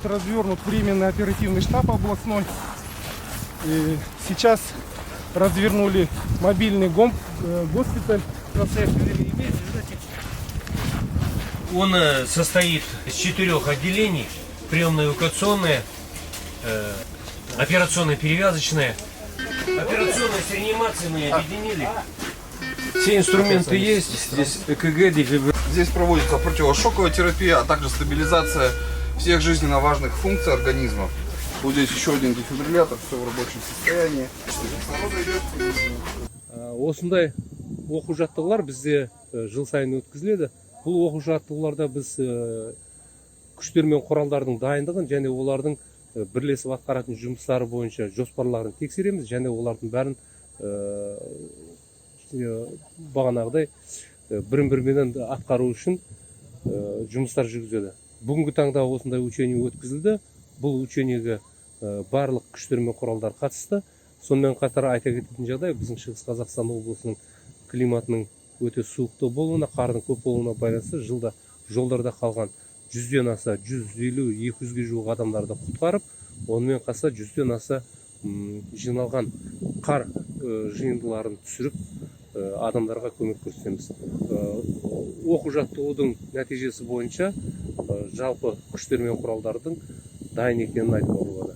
развернут временный оперативный штаб областной. И сейчас развернули мобильный госпиталь. Он состоит из 4 отделений: приемно-эвакуационное, операционно-перевязочное. Операционное с реанимацией мы объединили. Все инструменты есть, здесь ЭКГ, дефибрилятор. Здесь проводится противошоковая терапия, а также стабилизация всех жизненно важных функций организма. Вот здесь еще один дефибриллятор, все в рабочем состоянии. Осындай оқу жаттығулар бізде жыл сайын өткізіледі. Бұл оқу жаттығуларда біз күштер мен құралдардың дайындығын және олардың бірлесіп атқаратын жұмыстары бойынша жоспарларын тексереміз, және олардың бәрін бағанағыдай бірін-бірімен атқару үшін жұмыстар жүргізеді. Бүгінгі таңда осындай учение өткізілді. Бұл учениеге барлық күштер мен құралдар қатысты. Сонымен қатар айта кететін жағдай, біздің Шығыс Қазақстан облысының климатының өте суықты болуына, қардың көп болуына байланысты жылда жолдарда қалған 100-ден аса 150-200-ге жуық адамдарды құтқарып, онымен қоса 100-ден аса жиналған қар жиындыларын түсіріп, адамдарға көмек көрсетеміз. Оқу жаттығудың нәтижесі бойынша жалпы күштер мен құралдардың дайын екенін айтуға болады.